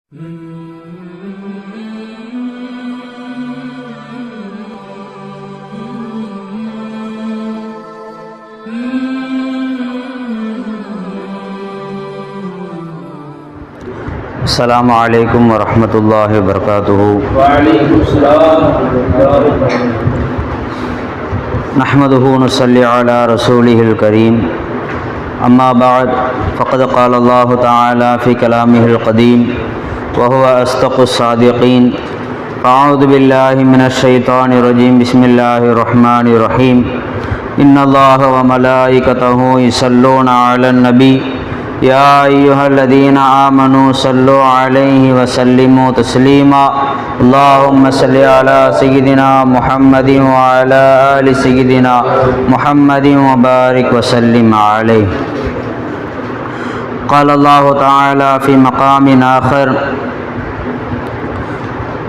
السلام عليكم ورحمة الله وبركاته. وعليكم السلام ورحمة الله. نحمده ونصلي على رسوله الكريم. أما بعد فقد قال الله تعالى في كلامه القديم وهو أصدق الصادقين. أعوذ بالله من الشيطان الرجيم. بسم الله الرحمن الرحيم. إن الله وملائكته يصلون على النبي يا أيها الذين آمنوا صلوا عليه وسلموا تسليما. اللهم صل على سيدنا محمد وعلى آل سيدنا محمد وبارك وسلم عليه. قال الله تعالى في مقام آخر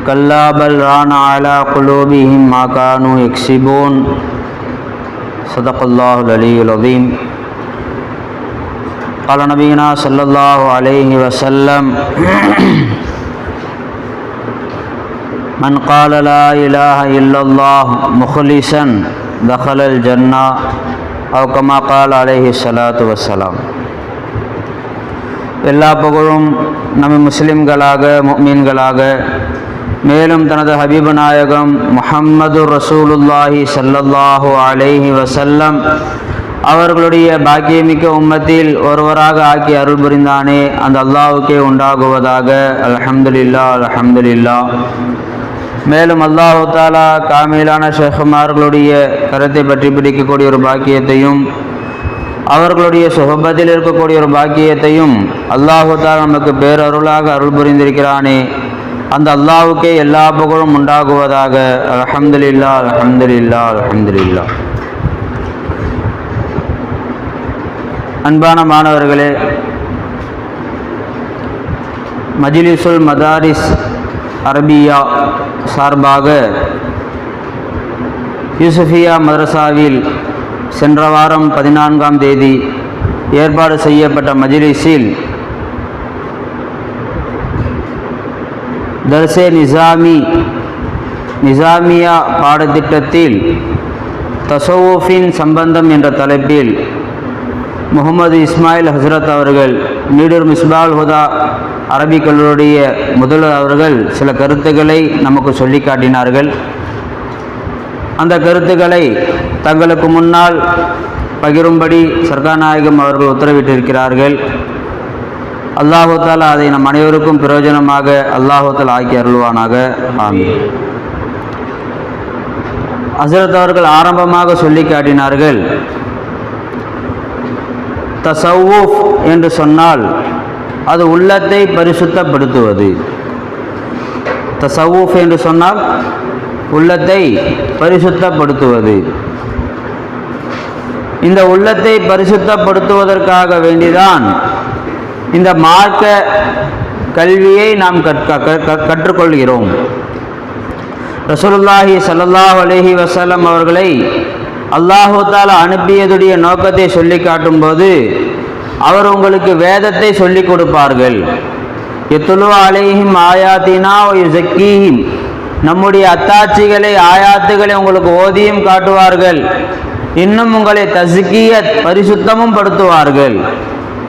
كلا بل ران على قلوبهم ما كانوا يكسبون. صدق الله العلي العظيم. قال نبينا صلى الله عليه وسلم من قال لا إله إلا الله مخلصا دخل الجنة أو كما قال عليه الصلاة والسلام. எல்லா புகழும் நம்ம முஸ்லிம்களாக முஃமின்களாக மேலும் தனது ஹபீபு நாயகம் முஹம்மது ரசூலுல்லாஹி ஸல்லல்லாஹு அலைஹி வஸல்லம் அவர்களுடைய பாக்கியமிக்க உம்மத்தில் ஒருவராக ஆக்கி அருள் புரிந்தானே அந்த அல்லாஹ்வுக்கே உண்டாகுவதாக. அல்ஹம்துலில்லாஹ் அல்ஹம்துலில்லாஹ். மேலும் அல்லாஹ் தஆலா காமிலான ஷேഖுமார்களுடைய கருத்தை பற்றி பிடிக்கக்கூடிய ஒரு பாக்கியத்தையும் அவர்களுடைய சுஹபத்தில் இருக்கக்கூடிய ஒரு பாக்கியத்தையும் அல்லாஹ் தஆலா நமக்கு பேரருளாக அருள் புரிந்திருக்கிறானே அந்த அல்லாஹ்வுக்கே எல்லா புகழும் உண்டாகுவதாக. அல்ஹம்துலில்லாஹ் அல்ஹம்துலில்லாஹ் அல்ஹம்துலில்லாஹ். அன்பான மாணவர்களே, மஜ்லிஸுல் மதாரிஸ் அரபியா சார்பாக யூசுஃபியா மதரசாவில் சென்ற வாரம் 14ஆம் தேதி ஏற்பாடு செய்யப்பட்ட மஜ்லிஸில் தர்ஸே நிசாமியா பாடத்திட்டத்தில் தஸவுஃபின் சம்பந்தம் என்ற தலைப்பில் முகமது இஸ்மாயில் ஹசரத் அவர்கள் நீடூர் மிஸ்பால் ஹுதா அரபிக் கல்லூரிய முதல்வர் அவர்கள் சில கருத்துக்களை நமக்கு சொல்லி காட்டினார்கள். அந்த கருத்துக்களை தங்களுக்கு முன்னால் பகிரும்படி சர்க்கார் நாயகம் அவர்கள் உத்தரவிட்டிருக்கிறார்கள். அல்லாஹு தஆலா அதை நம் அனைவருக்கும் பிரயோஜனமாக அல்லாஹு தஆலா ஆக்கி அருள்வானாக. ஆமீன். ஹசரத் அவர்கள் ஆரம்பமாக சொல்லி காட்டினார்கள், தஸவ்வுஃப் என்று சொன்னால் அது உள்ளத்தை பரிசுத்தப்படுத்துவது. தஸவ்வுஃப் என்று சொன்னால் உள்ளத்தை பரிசுத்தப்படுத்துவது. இந்த உள்ளத்தை பரிசுத்தப்படுத்துவதற்காக வேண்டிதான் இந்த மார்க்க கல்வியை நாம் கற்றுக்கொள்கிறோம். ரசூலுல்லாஹி ஸல்லல்லாஹு அலைஹி வஸல்லம் அவர்களை அல்லாஹு தஆலா அனுப்பியதுடைய நோக்கத்தை சொல்லி காட்டும்போது அவர் உங்களுக்கு வேதத்தை சொல்லி கொடுப்பார்கள். யத்லு அலைஹிம் ஆயாத்தினா வ யுஸக்கீஹிம், நம்முடைய அத்தாட்சிகளை ஆயாத்துகளை உங்களுக்கு ஓதியும் காட்டுவார்கள், இன்னும் உங்களை தஸ்கியத் பரிசுத்தமும் படுத்துவார்கள்.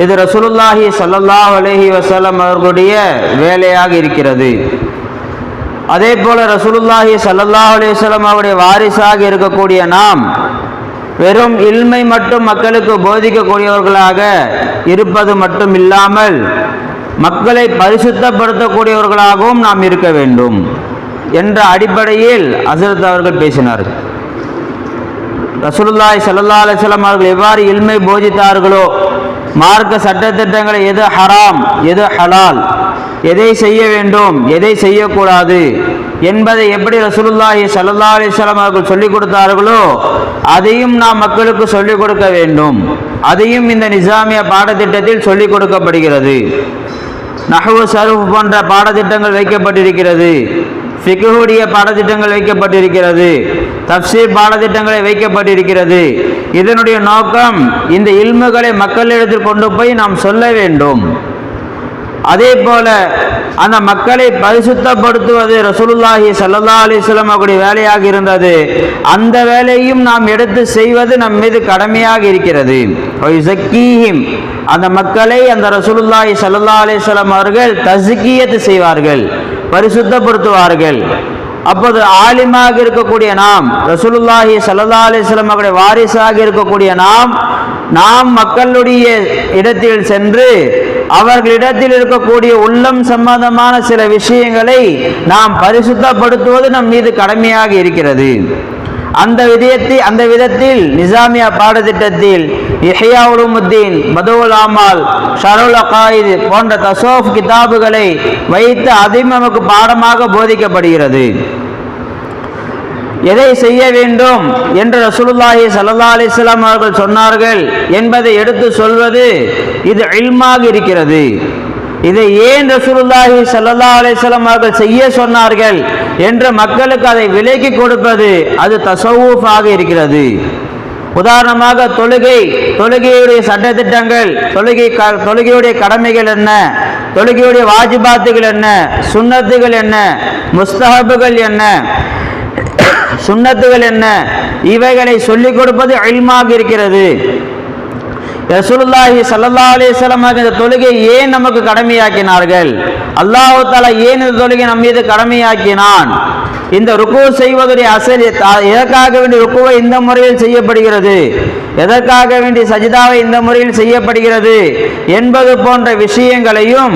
இது ரசூலுல்லாஹி ஸல்லல்லாஹு அலைஹி வஸல்லம் அவர்களுடைய வேலையாக இருக்கிறது. அதே போல ரசூலுல்லாஹி ஸல்லல்லாஹு அலைஹி வஸல்லம் அவருடைய வாரிசாக இருக்கக்கூடிய நாம் வெறும் இல்மை மட்டும் மக்களுக்கு போதிக்கக்கூடியவர்களாக இருப்பது மட்டும் இல்லாமல் மக்களை பரிசுத்தப்படுத்தக்கூடியவர்களாகவும் நாம் இருக்க வேண்டும் என்ற அடிப்படையில் ஹஸரத் அவர்கள் பேசினார்கள். ரசூலுல்லாஹி ஸல்லல்லாஹு அலைஹி வஸல்லம் அவர்கள் எவ்வாறு இல்மை போதித்தார்களோ, மார்க்க சட்டத்திட்டங்களை எது ஹராம் எது ஹலால், எதை செய்ய வேண்டும் எதை செய்யக்கூடாது என்பதை எப்படி ரசூலுல்லாஹி ஸல்லல்லாஹு அலைஹி வஸல்லம் அவர்கள் சொல்லிக் கொடுத்தார்களோ அதையும் நாம் மக்களுக்கு சொல்லிக் கொடுக்க வேண்டும். அதையும் இந்த நிசாமிய பாடத்திட்டத்தில் சொல்லிக் கொடுக்கப்படுகிறது. நஹ்வு சர்ஃப் போன்ற பாடத்திட்டங்கள் வைக்கப்பட்டிருக்கிறது. ஃபிக்ஹுடைய பாடத்திட்டங்கள் வைக்கப்பட்டிருக்கிறது. தஃப்சீர் பாடத்திட்டங்களை வைக்கப்பட்டிருக்கிறது. இதனுடைய நோக்கம் இந்த இல்முகளை மக்களிடத்தில் கொண்டு போய் நாம் சொல்ல வேண்டும். அதே போல அந்த மக்களை பரிசுத்தப்படுத்துவது ரசூலுல்லாஹி ஸல்லல்லாஹு அலைஹி வஸல்லம் அவருடைய வேலையாக இருந்தது. அந்த வேலையும் நாம் எடுத்து செய்வது நம் மீது கடமையாக இருக்கிறது. அந்த மக்களை அந்த ரசூலுல்லாஹி ஸல்லல்லாஹு அலைஹி வஸல்லம் அவர்கள் தஸ்கியத் செய்வார்கள், பரிசுத்தப்படுத்துவார்கள். அப்போது ஆலிமாக இருக்கக்கூடிய நாம், ரசூலுல்லாஹி ஸல்லல்லாஹு அலைஹி வஸல்லம் அவருடைய வாரிசாக இருக்கக்கூடிய நாம் மக்களுடைய இடத்தில் சென்று அவர்களிடத்தில் இருக்கக்கூடிய உள்ளம் சம்பந்தமான சில விஷயங்களை நாம் பரிசுத்தப்படுத்துவது நம் மீது கடமையாக இருக்கிறது. அந்த விதத்தில் நிசாமியா பாடத்திட்டத்தில் இஹ்யா உலூமுத்தீன், பதுல் ஆமால், ஷரஹுல் அகாயித் போன்ற தஸவ்வுஃப் கிதாபுகளை வைத்து அதையும் நமக்கு பாடமாக போதிக்கப்படுகிறது. எதை செய்ய வேண்டும் என்று ரசூலுல்லாஹி ஸல்லல்லாஹு அலைஹி வஸல்லம் அவர்கள் சொன்னார்கள் என்பதை எடுத்து சொல்வது இது இல்மாக இருக்கிறது. இதை ஏன் ரசூலுல்லாஹி ஸல்லல்லாஹு அலைஹி வஸல்லம் அவர்கள் செய்ய சொன்னார்கள் என்று மக்களுக்கு அதை விலக்கி கொடுப்பது அது தஸவ்வுஃபாக இருக்கிறது. உதாரணமாக தொழுகையுடைய சட்டத்திட்டங்கள், தொழுகையுடைய கடமைகள் என்ன, தொழுகையுடைய வாஜிபாத்துகள் என்ன, சுன்னத்துகள் என்ன, முஸ்தஹபுகள் என்ன, சுன்னத்துகள் என்ன, இவைகளை சொல்லிக் கொடுப்பது இல்மாக இருக்கிறது. ரசூலுல்லாஹி ஸல்லல்லாஹு அலைஹி வஸல்லம் இந்த தொழுகை ஏன் நமக்கு கடமையாக்கினார்கள், அல்லாஹ் தஆலா ஏன் இந்த தொழுகை நம் மீது கடமையாக்கினான், இந்த ருக்கு செய்வதுடைய அசல் எதற்காக வேண்டி ருக்குவை இந்த முறையில் செய்யப்படுகிறது, எதற்காக வேண்டி சஜிதாவை இந்த முறையில் செய்யப்படுகிறது என்பது போன்ற விஷயங்களையும்,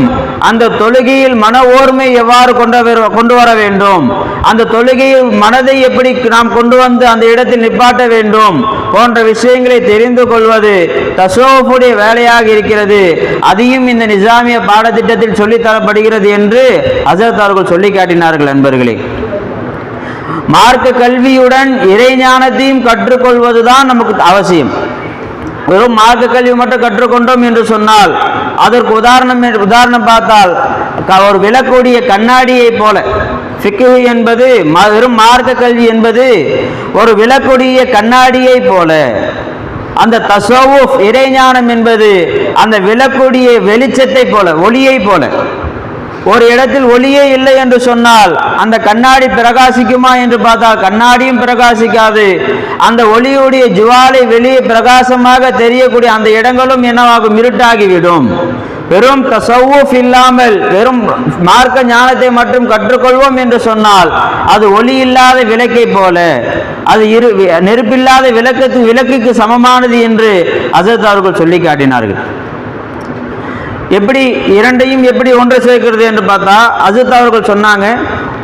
அந்த தொழுகையில் மன ஓர்மை எவ்வாறு கொண்டு வர வேண்டும், அந்த தொழுகையில் மனதை எப்படி நாம் கொண்டு வந்து அந்த இடத்தில் நிப்பாட்ட வேண்டும் போன்ற விஷயங்களை தெரிந்து கொள்வது தஸவ்வுஃபுடைய வேலையாக இருக்கிறது. அதையும் இந்த நிசாமிய பாடத்திட்டத்தில் சொல்லித்தரப்படுகிறது என்று ஹஸரத் அவர்கள் சொல்லி காட்டினார்கள். நண்பர்களே, மார்க்க கல்வியுடன் இறைஞானத்தையும் கற்றுக்கொள்வதுதான் நமக்கு அவசியம். வெறும் மார்க்க கல்வி மட்டும் கற்றுக்கொண்டோம் என்று சொன்னால் அதற்கு உதாரணம் பார்த்தால் ஒரு விளக்கூடிய கண்ணாடியை போல, ஃபிக்ஹ் என்பது வெறும் மார்க்க கல்வி என்பது ஒரு விளக்கூடிய கண்ணாடியை போல, அந்த தஸவ்வுஃப் இறைஞானம் என்பது அந்த விளக்கூடிய வெளிச்சத்தை போல, ஒளியை போல. ஒரு இடத்தில் ஒளியே இல்லை என்று சொன்னால் அந்த கண்ணாடி பிரகாசிக்குமா என்று பார்த்தால் கண்ணாடியும் பிரகாசிக்காது. அந்த ஒளியுடைய ஜுவாலை வெளியே பிரகாசமாக தெரியக்கூடிய அந்த இடங்களும் என்னவாகும், இருட்டாகிவிடும். வெறும் தஸவ்வுஃப் இல்லாமல் வெறும் மார்க்க ஞானத்தை மட்டும் கற்றுக்கொள்வோம் என்று சொன்னால் அது ஒளி இல்லாத விளக்கை போல, அது நெருப்பில்லாத விளக்குக்கு சமமானது என்று ஹஸரத் அவர்கள் சொல்லி காட்டினார்கள். எப்படி இரண்டையும் எப்படி ஒன்று சேர்க்கிறது என்று பார்த்தா ஹஸரத் அவர்கள் சொன்னாங்க,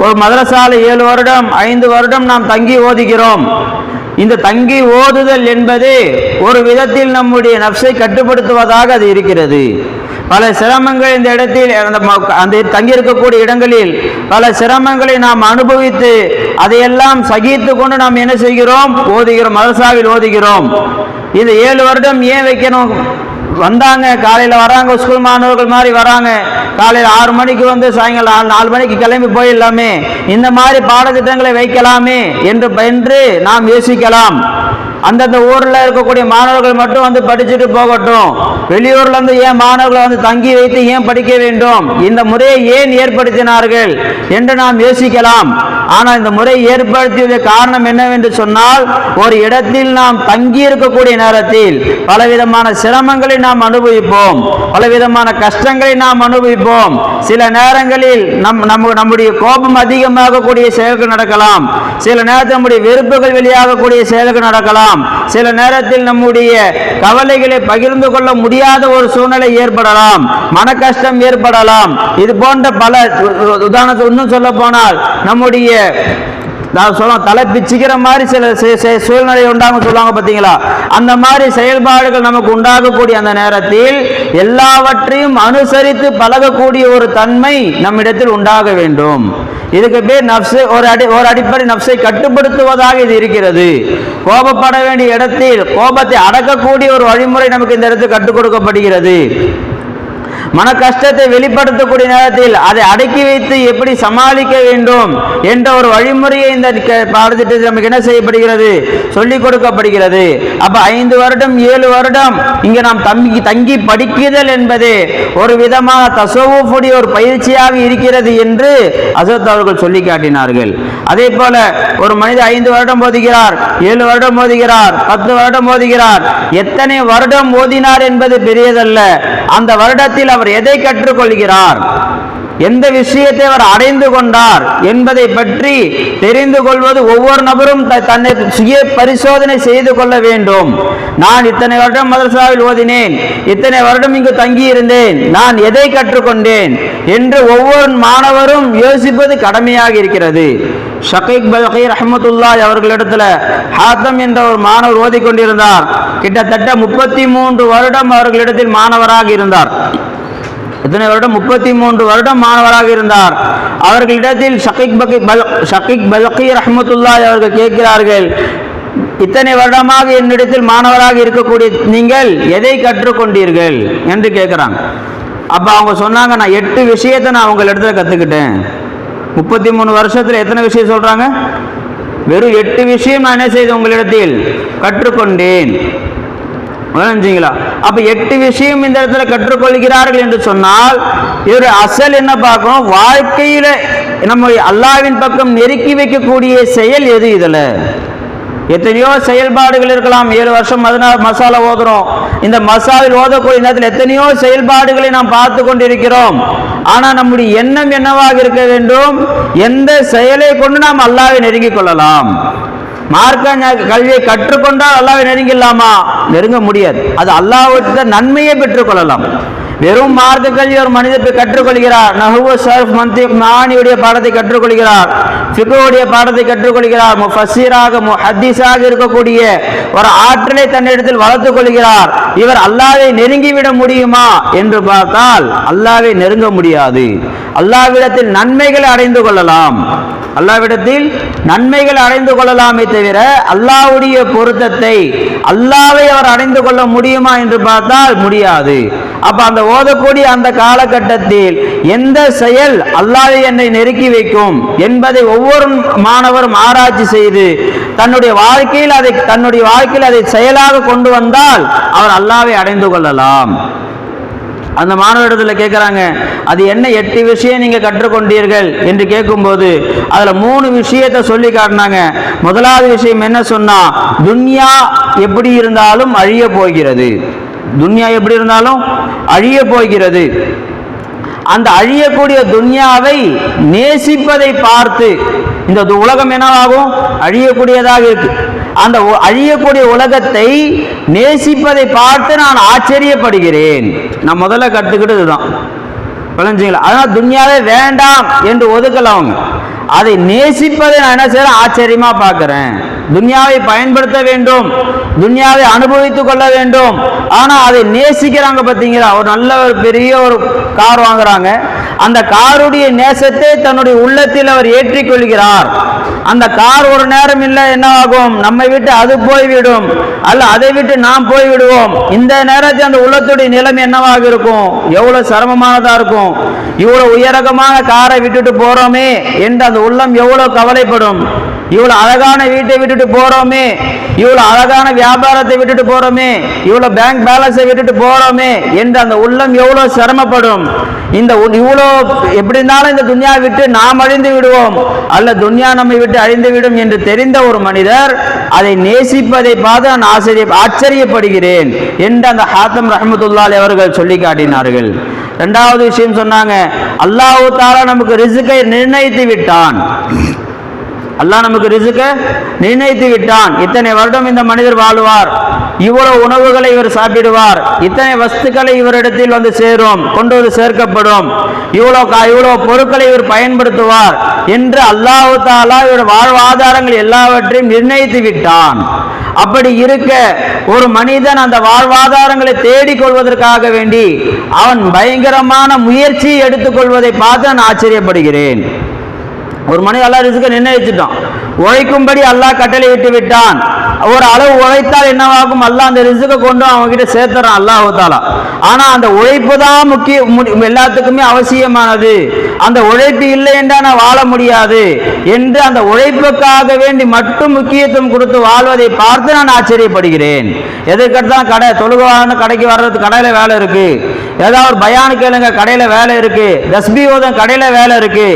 ஒரு மதரசால 7 வருடம் 5 வருடம் நாம் தங்கி ஓதுகிறோம். இந்த தங்கி ஓதுதல் என்பது ஒரு விதத்தில் நம்முடைய நஃப்ஸை கட்டுப்படுத்துவதாக அது இருக்கிறது. பல சிரமங்கள் இந்த இடத்தில் அந்த தங்கியிருக்கக்கூடிய இடங்களில் பல சிரமங்களை நாம் அனுபவித்து அதையெல்லாம் சகித்து கொண்டு நாம் என்ன செய்கிறோம், ஓதுகிறோம், மதரசாவில் ஓதுகிறோம். இந்த 7 வருடம் ஏன் வைக்கணும்? வந்தாங்க, காலையில் வராங்க, ஸ்கூல் மாணவர்கள் மாதிரி வராங்க, காலையில் 6 மணிக்கு வந்து சாயங்காலம் 4 மணிக்கு கிளம்பி போயிடலாமே, இந்த மாதிரி பாடத்திட்டங்களை வைக்கலாமே என்று நாம் யோசிக்கலாம். அந்தந்த ஊரில் இருக்கக்கூடிய மாணவர்கள் மட்டும் வந்து படிச்சுட்டு போகட்டும், வெளியூர்ல இருந்து ஏன் மாணவர்களை வந்து தங்கி வைத்து ஏன் படிக்க வேண்டும், இந்த முறையை ஏன் ஏற்படுத்தினார்கள் என்று நாம் யோசிக்கலாம். ஆனால் இந்த முறை ஏற்படுத்திய காரணம் என்னவென்று சொன்னால், ஒரு இடத்தில் நாம் தங்கி இருக்கக்கூடிய நேரத்தில் பலவிதமான சிரமங்களை நாம் அனுபவிப்போம், பலவிதமான கஷ்டங்களை நாம் அனுபவிப்போம். சில நேரங்களில் நம்முடைய கோபம் அதிகமாக கூடிய செயல்கள் நடக்கலாம், சில நேரத்தில் நம்முடைய வெறுப்புகள் வெளியாகக்கூடிய செயல்கள் நடக்கலாம், சில நேரத்தில் நம்முடைய கவலைகளை பகிர்ந்து கொள்ள முடியாத ஒரு சூழ்நிலை ஏற்படலாம், மன கஷ்டம் ஏற்படலாம். இது போன்ற பல உதாரணத்தை இன்னும் சொல்ல போனால் நம்முடைய தலை பிச்சுக்கிற மாதிரி சில சூழ்நிலை உண்டாகும் சொல்லுவாங்க பார்த்தீங்களா, அந்த மாதிரி செயல்பாடுகள் நமக்கு உண்டாகக்கூடிய அந்த நேரத்தில் எல்லாவற்றையும் அனுசரித்து பழகக்கூடிய ஒரு தன்மை நம்மிடத்தில் உண்டாக வேண்டும். இதுக்கு பேர் நஃப்ஸ், ஒரு அடிப்படை நஃப்ஸை கட்டுப்படுத்துவதாக இது இருக்கிறது. கோபப்பட வேண்டிய இடத்தில் கோபத்தை அடக்கக்கூடிய ஒரு வழிமுறை நமக்கு இந்த இடத்தில் கற்றுக் கொடுக்கப்படுகிறது. மன கஷ்டத்தை வெளிப்படுத்தக்கூடிய நேரத்தில் அதை அடக்கி வைத்து எப்படி சமாளிக்க வேண்டும் என்ற ஒரு வழிமுறையை இந்த பாடத்திட்டத்தில் நமக்கு என்ன செய்யப்படுகிறது, சொல்லிக் கொடுக்கப்படுகிறது. அப்ப 5 வருடம் 7 வருடம் இங்க நாம் தங்கி படிக்குதல் என்பது ஒரு விதமான தசவுஃபுடைய ஒரு பயிற்சியாக இருக்கிறது என்று ஹஸரத் அவர்கள் சொல்லி காட்டினார்கள். அதே போல ஒரு மனிதர் 5 வருடம் ஓதுகிறார், 7 வருடம் ஓதுகிறார், 10 வருடம் ஓதுகிறார். எத்தனை வருடம் ஓதினார் என்பது பெரியதல்ல. அந்த வருடத்தில் அவர் எதை கற்றுக்கொள்கிறார், எந்த விஷயத்தை அவர் அடைந்து கொண்டார் என்பதை பற்றி தெரிந்து கொள்வது ஒவ்வொரு நபரும் தன்னை சுய பரிசோதனை செய்து கொள்ள வேண்டும். நான் இத்தனை வருடம் மதரசாவில் ஓதினேன், இத்தனை வருடம் இங்கு தங்கி இருந்தேன், நான் எதை கற்றுக்கொண்டேன் என்று ஒவ்வொரு மாணவரும் யோசிப்பது கடமையாக இருக்கிறது. ஷகீக் பல்கி ரஹ்மத்துல்லாஹி அவர்களிடத்துல ஹாத்தம் என்ற ஒரு மாணவர் ஓதிக்கொண்டிருந்தார். கிட்டத்தட்ட 33 வருடம் அவர்களிடத்தில் மாணவராக இருந்தார். எத்தனை வருடம்? 33 வருடம் மாணவராக இருந்தார். அவர்களிடத்தில் ஷகீக் பல்கி ரஹ்மத்துல்லாஹி அவர்கள் கேட்கிறார்கள், இத்தனை வருடமாக என்னிடத்தில் மாணவராக இருக்கக்கூடிய நீங்கள் எதை கற்றுக்கொண்டீர்கள் என்று கேட்கிறாங்க. அப்ப அவங்க சொன்னாங்க, நான் 8 விஷயத்தை நான் உங்கள் இடத்துல கத்துக்கிட்டேன். 33 வருஷத்துல எத்தனை விஷயம் சொல்றாங்க? வெறும் 8 விஷயம் நான் என்ன செய்து உங்களிடத்தில் கற்றுக்கொண்டேன். அப்ப 8 விஷயம் இந்த இடத்துல கற்றுக்கொள்கிறார்கள் என்று சொன்னால் இவர் அசல் என்ன பார்க்கணும், வாழ்க்கையில நம்ம அல்லாஹ்வின் பக்கம் நெருக்கி வைக்கக்கூடிய செயல் எது? இதுல எத்தனையோ செயல்பாடுகள் இருக்கலாம். 7 வருஷம் மசாலா ஓதுறோம். இந்த மசாவில் ஓதக்கூடிய நேரத்தில் எத்தனையோ செயல்பாடுகளை நாம் பார்த்து கொண்டிருக்கிறோம். ஆனா நம்முடைய எண்ணம் என்னவாக இருக்க வேண்டும்? எந்த செயலை கொண்டு நாம் அல்லாஹ்வை நெருங்கிக் கொள்ளலாம்? மார்க்க கல்வியை கற்றுக்கொண்டால் அல்லாஹ்வை நெருங்கிடலாமா? நெருங்க முடியாது. அது அல்லாஹ்விட்ட நன்மையை பெற்றுக்கொள்ளலாம். வெறும் மார்க்க கல்வி ஒரு மனிதர் கற்றுக்கொள்கிறார், நஹ்வு, சர்ஃப், மன்திக், மானியுடைய பாடத்தை கற்றுக்கொள்கிறார், ஃபிக்ஹுடைய பாடத்தை கற்றுக்கொள்கிறார், முஃபஸ்ஸிராக முஹத்திஸாக இருக்கக்கூடிய ஒரு ஆற்றலை தன்னிடத்தில் வளர்த்துக் கொள்கிறார். இவர் அல்லாஹ்வை நெருங்கிவிட முடியுமா என்று பார்த்தால் அல்லாஹ்வை நெருங்க முடியாது. அல்லாஹ்விடத்தில் நன்மைகளை அடைந்து கொள்ளலாம், அல்லாஹ்விடத்தில் நன்மைகள் அடைந்து கொள்ளலாமே தவிர அல்லாஹ்வுடைய பொருத்தத்தை, அல்லாஹ்வை அவர் அடைந்து கொள்ள முடியுமா என்று பார்த்தால் முடியாது. அப்ப அந்த ஓதக்கூடிய அந்த காலகட்டத்தில் எந்த செயல் அல்லாஹ்வை என்னை நெருக்கி வைக்கும் என்பதை ஒவ்வொரு மாணவரும் ஆராய்ச்சி செய்து தன்னுடைய வாழ்க்கையில் அதை செயலாக கொண்டு வந்தால் அவர் அல்லாஹ்வை அடைந்து கொள்ளலாம். அந்த மாணவரிடத்தில் கேட்குறாங்க, அது என்ன 8 விஷயம் நீங்க கற்றுக்கொண்டீர்கள் என்று கேட்கும்போது அதுல 3 விஷயத்தை சொல்லி காட்டினாங்க. முதலாவது விஷயம் என்ன சொன்னா, துன்யா எப்படி இருந்தாலும் அழிய போகிறது. துன்யா எப்படி இருந்தாலும் அழிய போகிறது. அந்த அழியக்கூடிய துன்யாவை நேசிப்பதை பார்த்து, இந்த உலகம் என்னவாகும்? அழியக்கூடியதாக இருக்கு. அந்த அழியக்கூடிய உலகத்தை நேசிப்பதை பார்த்து நான் ஆச்சரியப்படுகிறேன். நான் முதல்ல கற்றுக்கிட்டது தான். அதனால துன்யாவே வேண்டாம் என்று ஒதுக்கல அவங்க. அதை நேசிப்பதை நான் என்ன செய்யறேன்? ஆச்சரியமா பார்க்கிறேன். துன்யாவை பயன்படுத்த வேண்டும், துன்யாவை அனுபவித்துக் கொள்ள வேண்டும். ஆனா அதை நேசிக்கிறாங்க. பார்த்தீங்களா, ஒரு நல்ல ஒரு பெரிய ஒரு கார் வாங்குறாங்க. அந்த காருடைய நேசத்தை தன்னுடைய உள்ளத்தில் அவர் ஏற்றிக்கொள்கிறார். அந்த கார் ஒரு நேரம் இல்லை என்ன ஆகும், நம்மை விட்டு அது போய்விடும், அல்ல அதை விட்டு நாம் போய்விடுவோம். இந்த நேரத்தில் அந்த உள்ளத்துடைய நிலைமை என்னவாக இருக்கும்? எவ்வளவு சிரமமானதா இருக்கும். இவ்வளவு உயரகமான காரை விட்டுட்டு போறோமே என்று அந்த உள்ளம் எவ்வளவு கவலைப்படும். இவ்வளவு அழகான வீட்டை விட்டுட்டு போறோமே, இவ்வளவு அழகான வியாபாரத்தை விட்டுட்டு போறோமே, இவ்வளவு பேங்க் பேலன்ஸை விட்டுட்டு போறோமே என்று அந்த உள்ளம் எவ்வளவு சிரமப்படும். இந்த இவ்வளோ எப்படி இருந்தாலும் இந்த துன்யா விட்டு நாம் அழிந்து விடுவோம், அல்ல துன்யா நம்மை விட்டு அழிந்து விடும் என்று தெரிந்த ஒரு மனிதர் அதை நேசிப்பதை பார்த்து நான் ஆச்சரியப்படுகிறேன் என்று அந்த ஹாத்தம் ரஹ்மத்துல்லாஹி அவர்கள் சொல்லி காட்டினார்கள். இரண்டாவது விஷயம் சொன்னாங்க, அல்லாஹ் தஆலா நமக்கு ரிஸ்கை நிர்ணயித்து விட்டான். அல்லாஹ் நமக்கு ரிஸ்கை நிர்ணயித்து விட்டான். இத்தனை வருடம் இந்த மனிதர் வாழ்வார், இவ்வளவு உணவுகளை இவர் சாப்பிடுவார், இத்தனை வஸ்துக்களை இவரிடத்தில் வந்து சேரும், கொண்டு வந்து சேர்க்கப்படும், இவ்வளவு பொருட்களை இவர் பயன்படுத்துவார் என்று அல்லாஹ் தஆலா இவர் வாழ்வாதாரங்கள் எல்லாவற்றையும் நிர்ணயித்து விட்டான். அப்படி இருக்க ஒரு மனிதன் அந்த வாழ்வாதாரங்களை தேடிக்கொள்வதற்காக வேண்டி அவன் பயங்கரமான முயற்சியை எடுத்துக்கொள்வதை பார்த்து நான் ஆச்சரியப்படுகிறேன். ஒரு மனிதன் அல்லாஹ் ரிஸ்கை நிர்ணயிச்சுட்டான். உழைக்கும்படி அல்லாஹ் கட்டளை விட்டு விட்டான். ஒரு அளவு உழைத்தால் என்னவாகும்? அல்லாஹ் அந்த ரிஸ்கை கொண்டு அவங்க கிட்ட சேர்த்துறான் அல்லாஹ் தஆலா. ஆனா அந்த உழைப்பு தான் எல்லாத்துக்குமே அவசியமானது. அந்த உழைப்பு இல்லை என்றால் நான் வாழ முடியாது என்று அந்த உழைப்புக்காக வேண்டி மட்டும் முக்கியத்துவம் கொடுத்து வாழ்வதை பார்த்து நான் ஆச்சரியப்படுகிறேன். எதுக்கெடுத்தான் கடை தொழுவான கடைக்கு வர்றது, கடையில வேலை இருக்கு. ஏதாவது ஒரு பயானு கேளுங்க, கடையில வேலை இருக்கு. தஸ்பீ ஓதும், கடையில வேலை இருக்கு.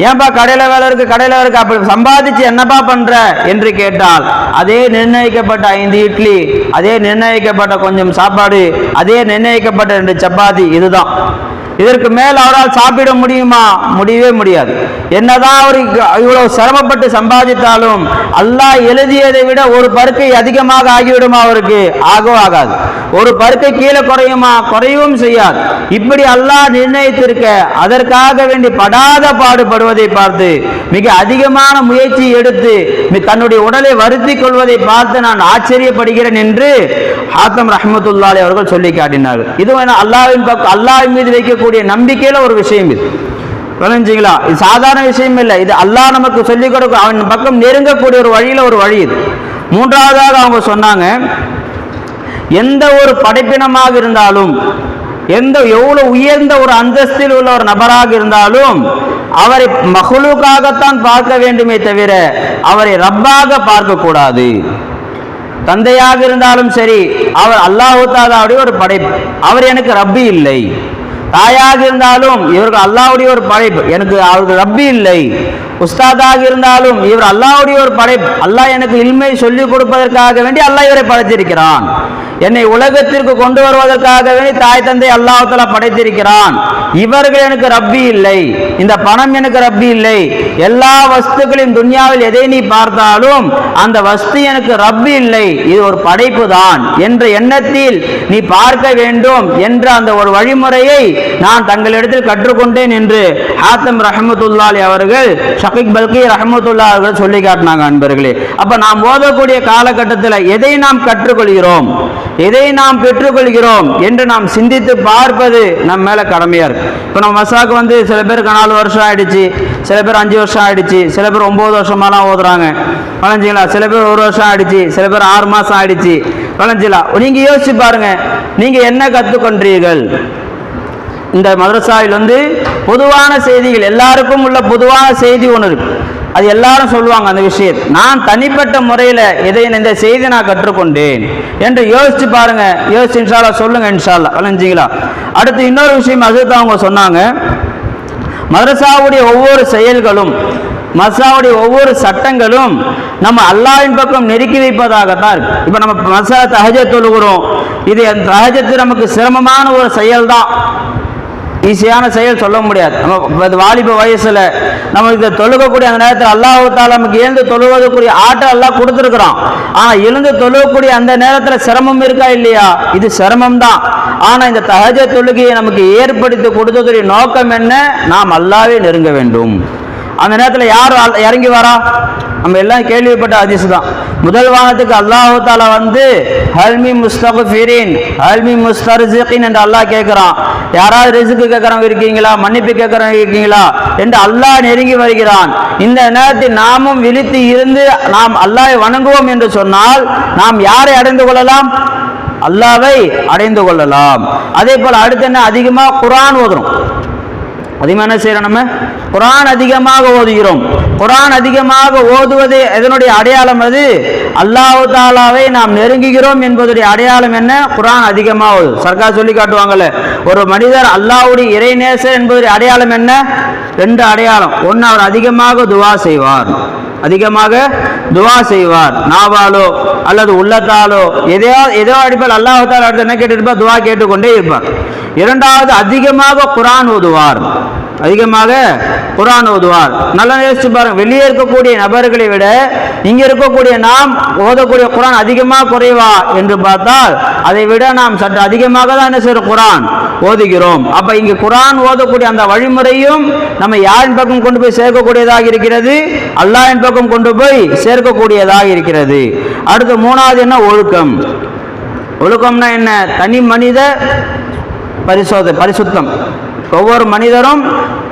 ஏன்பா கடையில வேலை இருக்கு, கடையில இருக்கு, அப்படி சம்பாதிச்சு என்னப்பா பண்ற என்று கேட்டால் அதே நிர்ணயிக்கப்பட்ட 5 இட்லி, அதே நிர்ணயிக்கப்பட்ட கொஞ்சம் சாப்பாடு, அதே நிர்ணயிக்கப்பட்ட 2 சப்பாத்தி, இதுதான். இதற்கு மேல் அவரால் சாப்பிட முடியுமா? முடியவே முடியாது. என்னதான் அவர் இவ்வளவு சிரமப்பட்டு சம்பாதித்தாலும் அல்லாஹ் எழுதியதை விட ஒரு பருக்கை அதிகமாக ஆகிவிடுமா? அவருக்கு ஆகாது. ஒரு பருக்கை கீழே குறையுமா? குறையவும் செய்யாது. இப்படி அல்லாஹ் நிர்ணயித்திருக்க அதற்காக வேண்டி படாத பாடுபடுவதை பார்த்து, மிக அதிகமான முயற்சி எடுத்து தன்னுடைய உடலை வருத்தி கொள்வதை பார்த்து நான் ஆச்சரியப்படுகிறேன் என்று ஹாத்தம் ரஹ்மத்துல்லாஹி அவர்கள் சொல்லி காட்டினார்கள். இது அல்லாஹ்வின் மீது வைக்கக்கூடிய நம்பிக்கையில ஒரு விஷயம். இது புரிஞ்சுங்களா? இது சாதாரண விஷயம் இல்லை. இது அல்லாஹ் நமக்கு சொல்லிக் கொடுக்கும், அவன் பக்கம் நெருங்கக்கூடிய ஒரு வழியில ஒரு வழி இது. மூன்றாவதாக அவங்க சொன்னாங்க, எந்த ஒரு படைப்பினமாக இருந்தாலும், எவ்வளவு உயர்ந்த ஒரு அந்தஸ்தில் உள்ள ஒரு நபராக இருந்தாலும் அவரை மஹ்லூக்காகத்தான் பார்க்க வேண்டுமே தவிர அவரை ரப்பாக பார்க்க கூடாது. தந்தையாக இருந்தாலும் சரி, அவர் அல்லாஹ் தஆலாவுடைய ஒரு படைப்பு, அவர் எனக்கு ரப்பி இல்லை. தாயாக இருந்தாலும் இவருக்கு அல்லாஹ்வுடைய ஒரு படைப்பு, எனக்கு அவருக்கு ரப்பி இல்லை. உஸ்தாதாக இருந்தாலும் இவர் அல்லாஹ்வுடைய ஒரு படைப்பு, அல்லாஹ் எனக்கு இல்மை சொல்லிக் கொடுப்பதற்காக வேண்டி அல்லாஹ் இவரை படைத்திருக்கிறான். என்னை உலகத்திற்கு கொண்டு வருவதற்காக வேண்டி தாய் தந்தை அல்லாஹ் தஆலா படைத்திருக்கிறான். இவர்கள் எனக்கு ரப்பி இல்லை, இந்த பணம் எனக்கு ரப்பி இல்லை. எல்லா வஸ்துக்களையும் துன்யாவில் எதை நீ பார்த்தாலும் அந்த வஸ்து எனக்கு ரப்பி இல்லை, இது ஒரு படைப்பு தான் என்ற எண்ணத்தில் நீ பார்க்க வேண்டும் என்ற அந்த ஒரு வழிமுறையை நான் தங்களிடத்தில் கற்றுக்கொண்டேன் என்று ஹாத்தம் ரஹ்மத்துல்லாஹி அவர்கள், ஷகீக் பல்கி ரஹ்மத்துல்லாஹி அவர்கள் சொல்லி காட்டினாங்க. அன்பர்களே, அப்ப நாம் ஓதக்கூடிய காலகட்டத்தில் எதை நாம் கற்றுக்கொள்கிறோம், எதை நாம் பெற்றுக்கொள்கிறோம் என்று நாம் சிந்தித்து பார்ப்பது நம்ம மேல கடமையா இருக்கு. இப்போ நம்ம மசாக்கு வந்து சில பேருக்கு 4 வருஷம் ஆயிடுச்சு, சில பேர் 5 வருஷம் ஆயிடுச்சு, சில பேர் 9 வருஷமாலாம் ஓதுறாங்க. வளைஞ்சிங்களா? சில பேர் 1 வருஷம் ஆயிடுச்சு, சில பேர் 6 மாசம் ஆயிடுச்சு. வளைஞ்சிங்களா? நீங்க யோசிச்சு பாருங்க, நீங்க என்ன கற்றுக்கொண்டீர்கள்? இந்த மதரசாவில் வந்து பொதுவான செய்திகள், எல்லாருக்கும் உள்ள பொதுவான செய்தி ஒன்று இருக்கு, அது எல்லாரும் சொல்லுவாங்க. அந்த விஷயத்தை நான் தனிப்பட்ட முறையில் இந்த செய்தி நான் கற்றுக்கொண்டேன் என்று யோசிச்சு பாருங்க. யோசிச்சு இன்ஷா அல்லாஹ் சொல்லுங்க. இன்ஷா அல்லாஹ் வளைஞ்சிங்களா? அடுத்து இன்னொரு விஷயம் ஹஜ்ரத் அவங்க சொன்னாங்க, மதரசாவுடைய ஒவ்வொரு செயல்களும், மதரசாவுடைய ஒவ்வொரு சட்டங்களும் நம்ம அல்லாஹ்வின் பக்கம் நெருக்கி வைப்பதாகத்தான் இருக்கு. இப்போ நம்ம மதரசா தஹஜ்ஜத் தொழுகிறோம், இது தஹஜ்ஜத் நமக்கு சிரமமான ஒரு செயல் தான், ஈஸியான செயல் சொல்ல முடியாது. நம்ம வாலிப வயசுல நம்ம இதை தொழுகக்கூடிய அந்த நேரத்தில் அல்லாஹ் தஆலா நமக்கு எழுந்து தொழுவதற்குரிய ஆற்றல் அல்லாஹ் கொடுத்துருக்குறான். ஆனா எழுந்து தொழுகக்கூடிய அந்த நேரத்தில் சிரமம் இருக்கா இல்லையா? இது சிரமம் தான். ஆனா இந்த தஹஜ்ஜத் தொழுகையை நமக்கு ஏற்படுத்தி கொடுத்ததுடைய நோக்கம் என்ன? நாம் அல்லாஹ்வை நெருங்க வேண்டும். அந்த நேரத்தில் யார் இறங்கி வரா? நம்ம எல்லாம் கேள்விப்பட்ட ஹதீஸ் தான். முதல் வானத்துக்கு அல்லாஹ் தஆலா வந்து ஹல்மி முஸ்தக்ஃபிரின் ஹல்மி முஸ்தர்ஸிகின் என்று அல்லாஹ் கேட்கிறான். யாராவது ரிஸ்க் கேட்கறவங்க இருக்கீங்களா, மன்னிப்பு கேட்கறவங்க இருக்கீங்களா என்று அல்லாஹ் நெருங்கி வருகிறான். இந்த நேரத்தில் நாமும் விழித்து இருந்து நாம் அல்லாஹ்வை வணங்குவோம் என்று சொன்னால் நாம் யாரை அடைந்து கொள்ளலாம்? அல்லாஹ்வை அடைந்து கொள்ளலாம். அதே போல அடுத்து என்ன? அதிகமாக குர்ஆன் ஓதுறோம். அதிகமாக என்ன செய்யறோம்? நம்ம குர்ஆன் அதிகமாக ஓதுகிறோம். குர்ஆன் அதிகமாக ஓதுவது எதனுடைய அடையாளம்? அது அல்லாஹ் தஆலாவை நாம் நெருங்குகிறோம் என்பதுடைய அடையாளம் என்ன? குர்ஆன் அதிகமாக ஓது. சர்க்கார் சொல்லி காட்டுவாங்கல்ல, ஒரு மனிதர் அல்லாஹ்வுடைய இறைநேசர் என்பதுடைய அடையாளம் என்ன? 2 அடையாளம். ஒன்று, அவர் அதிகமாக துஆ செய்வார், அதிகமாக துஆ செய்வார், நாவாலோ அல்லது உள்ளத்தாலோ ஏதோ அடிப்பால் அல்லாஹ் தஆலா அடுத்து என்ன கேட்டுருப்பார்? துஆ கேட்டுக்கொண்டே இருப்பார். இரண்டாவது, அதிகமாக குர்ஆன் ஓதுவார், அதிகமாக குர்ஆன் ஓதுவார். நல்லா யோசிச்சு பாருங்க, வெளியே இருக்கக்கூடிய நபர்களை விட இங்க இருக்கக்கூடிய நாம் ஓதக்கூடிய குர்ஆன் அதிகமாக குறைவா என்று பார்த்தால் அதை விட நாம் சற்று அதிகமாக தான் என்ன செய்யறோம்? குர்ஆன் ஓதுகிறோம். அப்ப இங்க குர்ஆன் ஓதக்கூடிய அந்த வழிமுறையும் நம்ம யாரின் பக்கம் கொண்டு போய் சேர்க்கக்கூடியதாக இருக்கிறது? அல்லாஹ்வின் பக்கம் கொண்டு போய் சேர்க்கக்கூடியதாக இருக்கிறது. அடுத்து மூணாவது என்ன? ஒழுக்கம். ஒழுக்கம்னா என்ன? தனி மனித பரிசுத்தம். ஒவ்வொரு மனிதரும்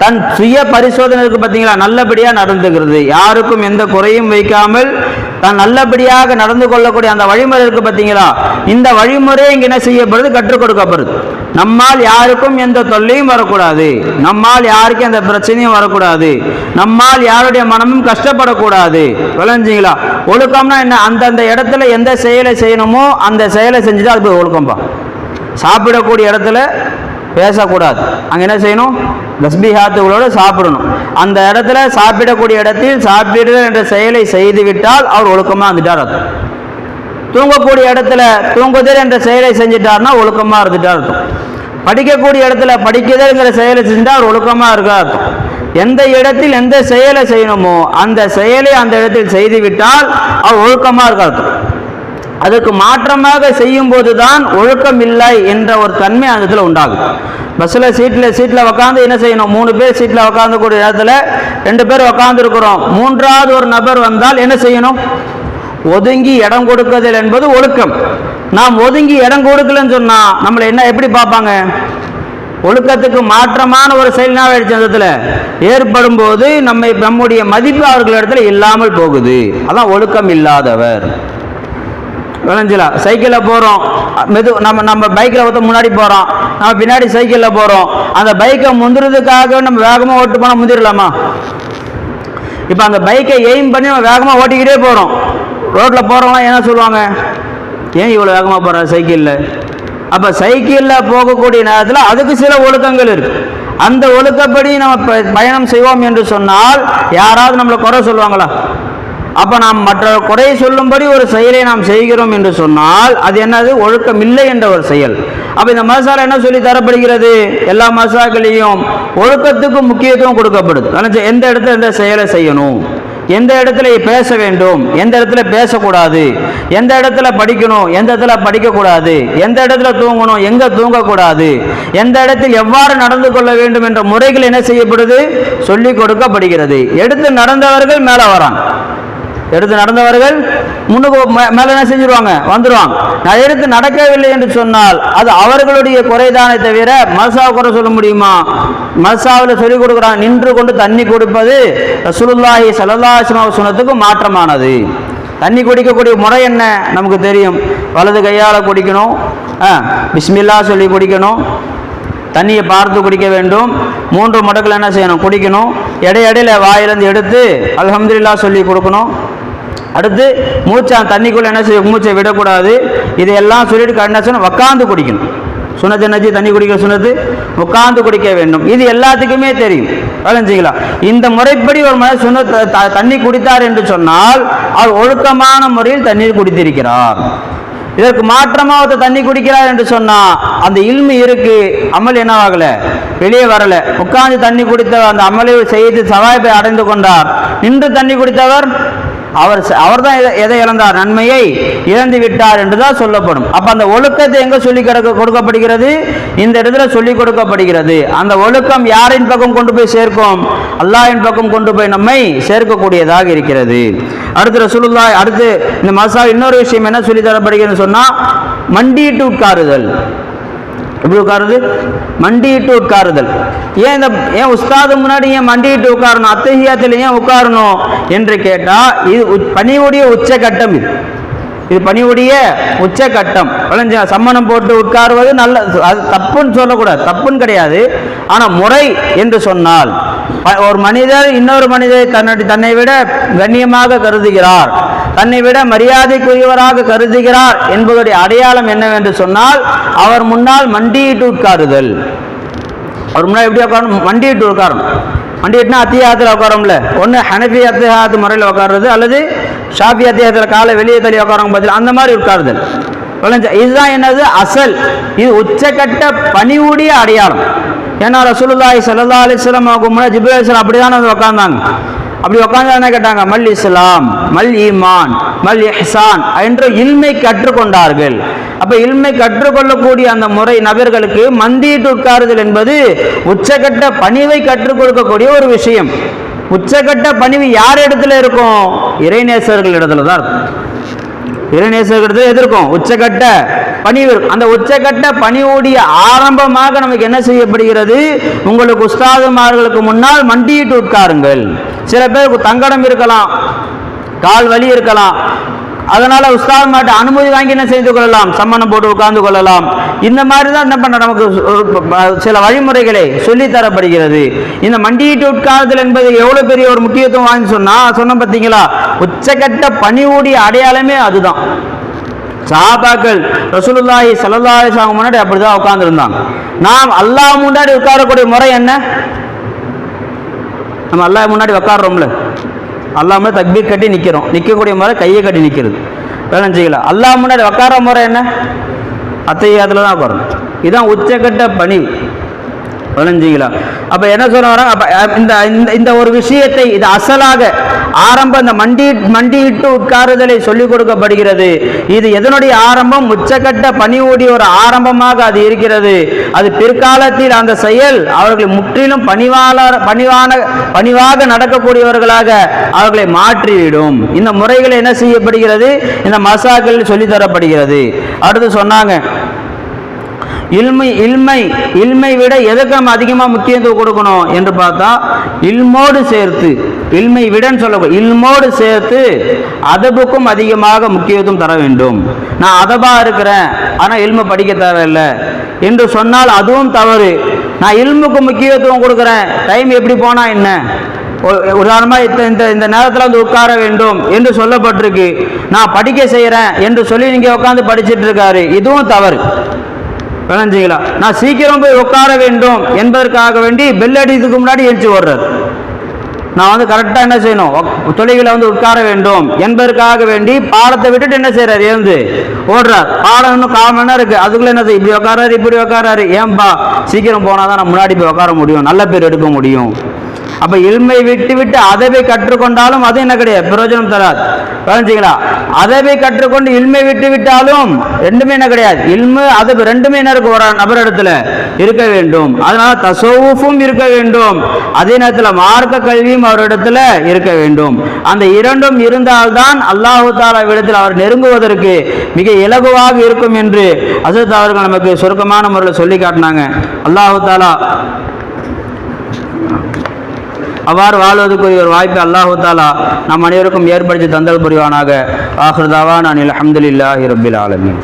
தன் சுய பரிசோதனை இருக்கு பார்த்தீங்களா, நல்லபடியாக நடந்துக்கிறது, யாருக்கும் எந்த குறையும் வைக்காமல் தான் நல்லபடியாக நடந்து கொள்ளக்கூடிய அந்த வழிமுறை இருக்கு பார்த்தீங்களா, இந்த வழிமுறை இங்கே என்ன செய்யப்படுது, கற்றுக் கொடுக்கப்படுது. நம்மால் யாருக்கும் எந்த தொல்லையும் வரக்கூடாது, நம்மால் யாருக்கும் எந்த பிரச்சனையும் வரக்கூடாது, நம்மால் யாருடைய மனமும் கஷ்டப்படக்கூடாது. விளைஞ்சிங்களா? ஒழுக்கம்னா என்ன, அந்தந்த இடத்துல எந்த செயலை செய்யணுமோ அந்த செயலை செஞ்சுட்டு அது ஒழுக்கம்பா. சாப்பிடக்கூடிய இடத்துல பேசக்கூடாது, அங்கே என்ன செய்யணும், தஸ்பீஹாத்துகளோடு சாப்பிடணும். அந்த இடத்துல சாப்பிடக்கூடிய இடத்தில் சாப்பிடுதல் என்ற செயலை செய்துவிட்டால் அவர் ஒழுக்கமாக இருந்துட்டார் அர்த்தம். தூங்கக்கூடிய இடத்துல தூங்குதல் என்ற செயலை செஞ்சிட்டார்னா ஒழுக்கமாக இருந்துட்டார் அர்த்தம். படிக்கக்கூடிய இடத்துல படிக்குதல்ங்கிற செயலை செஞ்சுட்டால் அவர் ஒழுக்கமாக இருக்கார் அர்த்தம். எந்த இடத்தில் எந்த செயலை செய்யணுமோ அந்த செயலை அந்த இடத்தில் செய்துவிட்டால் அவர் ஒழுக்கமாக இருக்கார் அர்த்தம். அதுக்கு மாற்றமாக செய்யும் போது தான் ஒழுக்கம் இல்லை என்ற ஒரு தன்மை அந்த இடத்துல உண்டாகும். பஸ்ஸில் சீட்டில் உட்காந்து என்ன செய்யணும், 3 பேர் சீட்டில் உட்காந்துக்கூடிய இடத்துல 2 பேர் உட்காந்துருக்கிறோம், 3வது ஒரு நபர் வந்தால் என்ன செய்யணும், ஒதுங்கி இடம் கொடுக்குதல் என்பது ஒழுக்கம். நாம் ஒதுங்கி இடம் கொடுக்கலன்னு சொன்னால் நம்மளை என்ன எப்படி பார்ப்பாங்க, ஒழுக்கத்துக்கு மாற்றமான ஒரு செயல்நாள் ஏற்படும் போது நம்முடைய மதிப்பு அவர்களிடத்துல இல்லாமல் போகுது. அதான் ஒழுக்கம் இல்லாதவர். விளைஞ்சலா? சைக்கிளில் போகிறோம், நம்ம பைக்கில் ஒருத்த முன்னாடி போகிறோம், நம்ம பின்னாடி சைக்கிளில் போகிறோம், அந்த பைக்கை முந்துறதுக்காக நம்ம வேகமாக ஓட்டு போனால் முந்திரலாமா? இப்போ அந்த பைக்கை எய்ம் பண்ணி நம்ம வேகமாக ஓட்டிக்கிட்டே போகிறோம். ரோட்டில் போகிறவங்களாம் என்ன சொல்லுவாங்க, ஏன் இவ்வளோ வேகமாக போகிற சைக்கிளில்? அப்போ சைக்கிளில் போகக்கூடிய நேரத்தில் அதுக்கு சில ஒழுக்கங்கள் இருக்குது. அந்த ஒழுக்கப்படி நம்ம பயணம் செய்வோம் என்று சொன்னால் யாராவது நம்மளை குறை சொல்லுவாங்களா? அப்போ நாம் மற்ற குறையை சொல்லும்படி ஒரு செயலை நாம் செய்கிறோம் என்று சொன்னால் அது என்னது, ஒழுக்கம் இல்லை என்ற ஒரு செயல். அப்போ இந்த மசாலா என்ன சொல்லி தரப்படுகிறது, எல்லா மசாக்களையும் ஒழுக்கத்துக்கு முக்கியத்துவம் கொடுக்கப்படுது. எந்த இடத்துல எந்த செயலை செய்யணும், எந்த இடத்துல பேச வேண்டும், எந்த இடத்துல பேசக்கூடாது, எந்த இடத்துல படிக்கணும், எந்த இடத்துல படிக்கக்கூடாது, எந்த இடத்துல தூங்கணும், எங்கே தூங்கக்கூடாது, எந்த இடத்தில் எவ்வாறு நடந்து கொள்ள வேண்டும் என்ற முறைகள் என்ன செய்யப்படுது, சொல்லிக் கொடுக்கப்படுகிறது. எடுத்து நடந்தவர்கள் மேலே வராங்க, எடுத்து நடந்தவர்கள் முன்னுக்கு மேலே என்ன செஞ்சிருவாங்க, வந்துடுவாங்க. நான் எடுத்து நடக்கவில்லை என்று சொன்னால் அது அவர்களுடைய குறைதானே தவிர மசாவை குறை சொல்ல முடியுமா? மசாவில் சொல்லிக் கொடுக்குறாங்க, நின்று கொண்டு தண்ணி கொடுப்பது ரசூலுல்லாஹி ஸல்லல்லாஹு அலைஹி வஸல்லம் சொன்னதுக்கு மாற்றமானது. தண்ணி குடிக்கக்கூடிய முறை என்ன நமக்கு தெரியும், வலது கையால் குடிக்கணும், பிஸ்மில்லா சொல்லி குடிக்கணும், தண்ணியை பார்த்து குடிக்க வேண்டும், 3 மடக்கில் என்ன செய்யணும், குடிக்கணும், இடையில வாயிலிருந்து எடுத்து அல்ஹம்துலில்லாஹ் சொல்லி கொடுக்கணும். அடுத்து மூச்சை தண்ணிக்குள்ளே என்ன செய்ய, மூச்சை விடக்கூடாது. இதையெல்லாம் சொல்லிட்டு என்ன செய்யணும், உட்காந்து குடிக்கணும். சுனத்து என்னச்சு, தண்ணி குடிக்கிற சுனத்து உட்காந்து குடிக்க வேண்டும். இது எல்லாத்துக்குமே தெரியும். வளைஞ்சிங்களா? இந்த முறைப்படி ஒரு மனிதர் சுனத்து தண்ணி குடித்தார் என்று சொன்னால் அவர் ஒழுக்கமான முறையில் தண்ணீர் குடித்திருக்கிறார். இதற்கு மாற்றமாக தண்ணி குடிக்கிறார் என்று சொன்னா அந்த இல்மு இருக்கு, அமல் என்னவாகல, வெளியே வரல. உட்கார்ந்து தண்ணி குடித்தவர் அந்த அமலை செய்து சவாய்ப்பை அடைந்து கொண்டார். நின்று தண்ணி குடித்தவர் அவர் தான் எதை இழந்தார், நன்மையை இழந்து விட்டார் என்றுதான் சொல்லப்படும். அப்ப அந்த ஒழுக்கத்தை எங்க சொல்லி கொடுக்கப்படுகிறது, இந்த இடத்துல சொல்லி கொடுக்கப்படுகிறது. அந்த ஒழுக்கம் யாரின் பக்கம் கொண்டு போய் சேர்க்கும், அல்லாஹ்வின் பக்கம் கொண்டு போய் நம்மை சேர்க்கக்கூடியதாக இருக்கிறது. அடுத்து ரசூலுல்லாஹ் அடுத்து இந்த மசா இன்னொரு விஷயம் என்ன சொல்லி தரப்படுகிறது சொன்னா, மண்டியிட்டு உட்காருதல். எப்படி உட்காருது, மண்டியிட்டு உட்காருதல். ஏன் உஸ்தாது முன்னாடி ஏன் மண்டியிட்டு உட்காரணும், அத்தஹியாத்தில் ஏன் உட்காரணும் என்று கேட்டால் இது பணிவுடைய உச்சகட்டம். இது பணிவுடைய உச்சகட்டம். சம்மணம் போட்டு உட்காருவது நல்ல, அது தப்புன்னு சொல்லக்கூடாது, தப்புன்னு கிடையாது. ஆனால் முறை என்று சொன்னால் ஒரு மனிதர் இன்னொரு மனிதரை தன்னை விட கண்ணியமாக கருதுகிறார், தன்னை விட மரியாதைக்குரியவராக கருதுகிறார் என்பதுடைய அடையாளம் என்னவென்று சொன்னால் அவர் முன்னால் மண்டியிட்டு உட்காருதல். அவர் முன்னாடி எப்படி உட்காரணும், மண்டியிட்டு உட்காரணும். மண்டிட்டுனா அத்தியாயத்தில் உட்காரோம்ல, ஒன்று ஹனஃபி அத்தியாயத்து முறையில் உட்காருறது அல்லது ஷாஃபி அத்தியாயத்தில் காலை வெளியே தள்ளி உட்காரங்க பதில் அந்த மாதிரி உட்காருதல். இதுதான் என்னது அசல், இது உச்சக்கட்ட பணிவுடைய அடையாளம். ஏன்னா ரசூலுல்லாஹி ஸல்லல்லாஹு அலைஹி வஸல்லம் முன்னாடி ஜிப்ரீல் அலைஹிஸ்ஸலாம் அப்படிதான் உட்கார்ந்தாங்க. அப்படி உட்காந்து என்ன கேட்டாங்க, மல் இஸ்லாம், மல் ஈமான், மல் இஹ்சான் என்று இல்மை கற்றுக்கொண்டார்கள். அப்ப இல்மை கற்றுக்கொள்ளக்கூடிய அந்த முறை நபர்களுக்கு மண்டியிட்டு உட்காருதல் என்பது உச்சகட்ட பணிவை கற்றுக் கொடுக்கக்கூடிய ஒரு விஷயம். உச்சகட்ட பணிவு யார் இடத்துல இருக்கும், இறைநேசர்கள் இடத்துல தான் இருக்கும். இறைநேசர்களிடத்தில் எதிர்க்கும் உச்சகட்ட பணிவு. அந்த உச்சகட்ட பணிவுடைய ஆரம்பமாக நமக்கு என்ன செய்யப்படுகிறது? உங்களுக்கு உஸ்தாதுமார்களுக்கு முன்னால் மண்டியிட்டு உட்காருங்கள். சில பேருக்கு தங்கடம் இருக்கலாம், கால் வலி இருக்கலாம், அதனால உஸ்தாத் மாட்ட அனுமதி வாங்கி என்ன செய்து கொள்ளலாம்? சம்மணம் போட்டு உட்கார்ந்து கொள்ளலாம். இந்த மாதிரி தான் என்ன பண்ண நமக்கு சில வழிமுறைகளை சொல்லித்தரப்படுகிறது. இந்த மண்டியிட்டு உட்கார்தல் என்பது எவ்வளவு பெரிய ஒரு முக்கியத்துவம் வாங்கி சொன்ன பார்த்தீங்களா? உச்சகட்ட பணிவுடைய அடையாளமே அதுதான். சஹாபாக்கள் ரசூலுல்லாஹி ஸல்லல்லாஹு அலைஹி வஸல்லம் முன்னாடி அப்படிதான் உட்கார்ந்துருந்தாங்க. நாம் அல்லாஹ் முன்னாடி உட்காரக்கூடிய முறை என்ன? நம்ம அல்லாஹ் முன்னாடி உட்காடுறோம்ல, அல்லாஹ் முன்னாடி தக்பீர் கட்டி நிற்கிறோம். நிற்கக்கூடிய முறை கையை கட்டி நிற்கிறது. வேலை செய்யலாம். அல்லாஹ் முன்னாடி உட்கார முறை என்ன? அத்தையாத்துல தான் உட்காரணும். இதுதான் உச்சக்கட்ட பணிவு. விளைஞ்சிக்கலாம். அப்போ என்ன சொல்ல வராங்க? அப்போ இந்த ஒரு விஷயத்தை இது அசலாக ஆரம்பம் இந்த மண்டியிட்டு உட்காருதலை சொல்லிக் கொடுக்கப்படுகிறது. இது எதனுடைய ஆரம்பம்? உச்சக்கட்ட பணிவுடைய ஒரு ஆரம்பமாக அது இருக்கிறது. அது பிற்காலத்தில் அந்த செயல் அவர்களை முற்றிலும் பணிவாக நடக்கக்கூடியவர்களாக அவர்களை மாற்றிவிடும். இந்த முறைகள் என்ன செய்யப்படுகிறது? இந்த மசாக்கள் சொல்லித்தரப்படுகிறது. அடுத்து சொன்னாங்க, இல்மை விட எதுக்கு நம்ம அதிகமாக முக்கியத்துவம் கொடுக்கணும் என்று பார்த்தா, இல்மோடு சேர்த்து, இல்மை விடன்னு சொல்ல, இல்மோடு சேர்த்து அதபுக்கும் அதிகமாக முக்கியத்துவம் தர வேண்டும். நான் அதபா இருக்கிறேன் ஆனால் இல்மு படிக்க தேவையில்லை என்று சொன்னால் அதுவும் தவறு. நான் இல்முக்கு முக்கியத்துவம் கொடுக்குறேன், டைம் எப்படி போனா என்ன, உதாரணமாக இந்த நேரத்தில் வந்து உட்கார வேண்டும் என்று சொல்லப்பட்டிருக்கு, நான் படிக்க செய்கிறேன் என்று சொல்லி நீங்கள் உட்காந்து படிச்சுட்டு இருக்காரு, இதுவும் தவறு. விளைஞ்சிங்களா? நான் சீக்கிரம் போய் உட்கார வேண்டும் என்பதற்காக வேண்டி பெல் அடிக்கிறதுக்கு முன்னாடி எழுச்சி ஓடுறார். நான் வந்து கரெக்டாக என்ன செய்யணும்? தொலைவில் வந்து உட்கார வேண்டும் என்பதற்காக வேண்டி பாடத்தை விட்டுட்டு என்ன செய்யறாரு? எழுந்து ஓடுறார். பாடம் இன்னும் 1/4 மணி நேரம் இருக்கு, அதுக்குள்ள என்ன இப்படி உட்காராரு, இப்படி உட்காராரு. ஏன்பா? சீக்கிரம் போனாதான் நான் முன்னாடி போய் உட்கார முடியும், நல்ல பேர் எடுக்க முடியும். அப்ப இல்மை விட்டு அதவை கற்றுக்கொண்டாலும் அது என்ன கிடையாது, பிரயோஜனம் தராது. புரிஞ்சுங்களா? அதவை கற்றுக்கொண்டு இல்மை விட்டாலும் ரெண்டுமே என்ன கிடையாது. இல்மு அதவு ரெண்டுமே என்ன இருக்கு? ஒரு நபர் இடத்துல இருக்க வேண்டும். அதனால தசவுஃபும் இருக்க வேண்டும், அதே நேரத்தில் மார்க்க கல்வியும் அவரிடத்துல இருக்க வேண்டும். அந்த இரண்டும் இருந்தால்தான் அல்லாஹு தஆலா இடத்தில் அவர் நெருங்குவதற்கு மிக இலகுவாக இருக்கும் என்று ஹஸரத் அவர்கள் நமக்கு சுருக்கமான முறையில் சொல்லி காட்டினாங்க. அல்லாஹு தஆலா அவ்வாறு வாழ்வதற்குரிய ஒரு வாய்ப்பை அல்லாஹு தஆலா நம் அனைவருக்கும் ஏற்படுத்தி தந்தல் புரிவானாக. ஆகிர் தாவானா அல்ஹம்துலில்லாஹி ரப்பில் ஆலமீன்.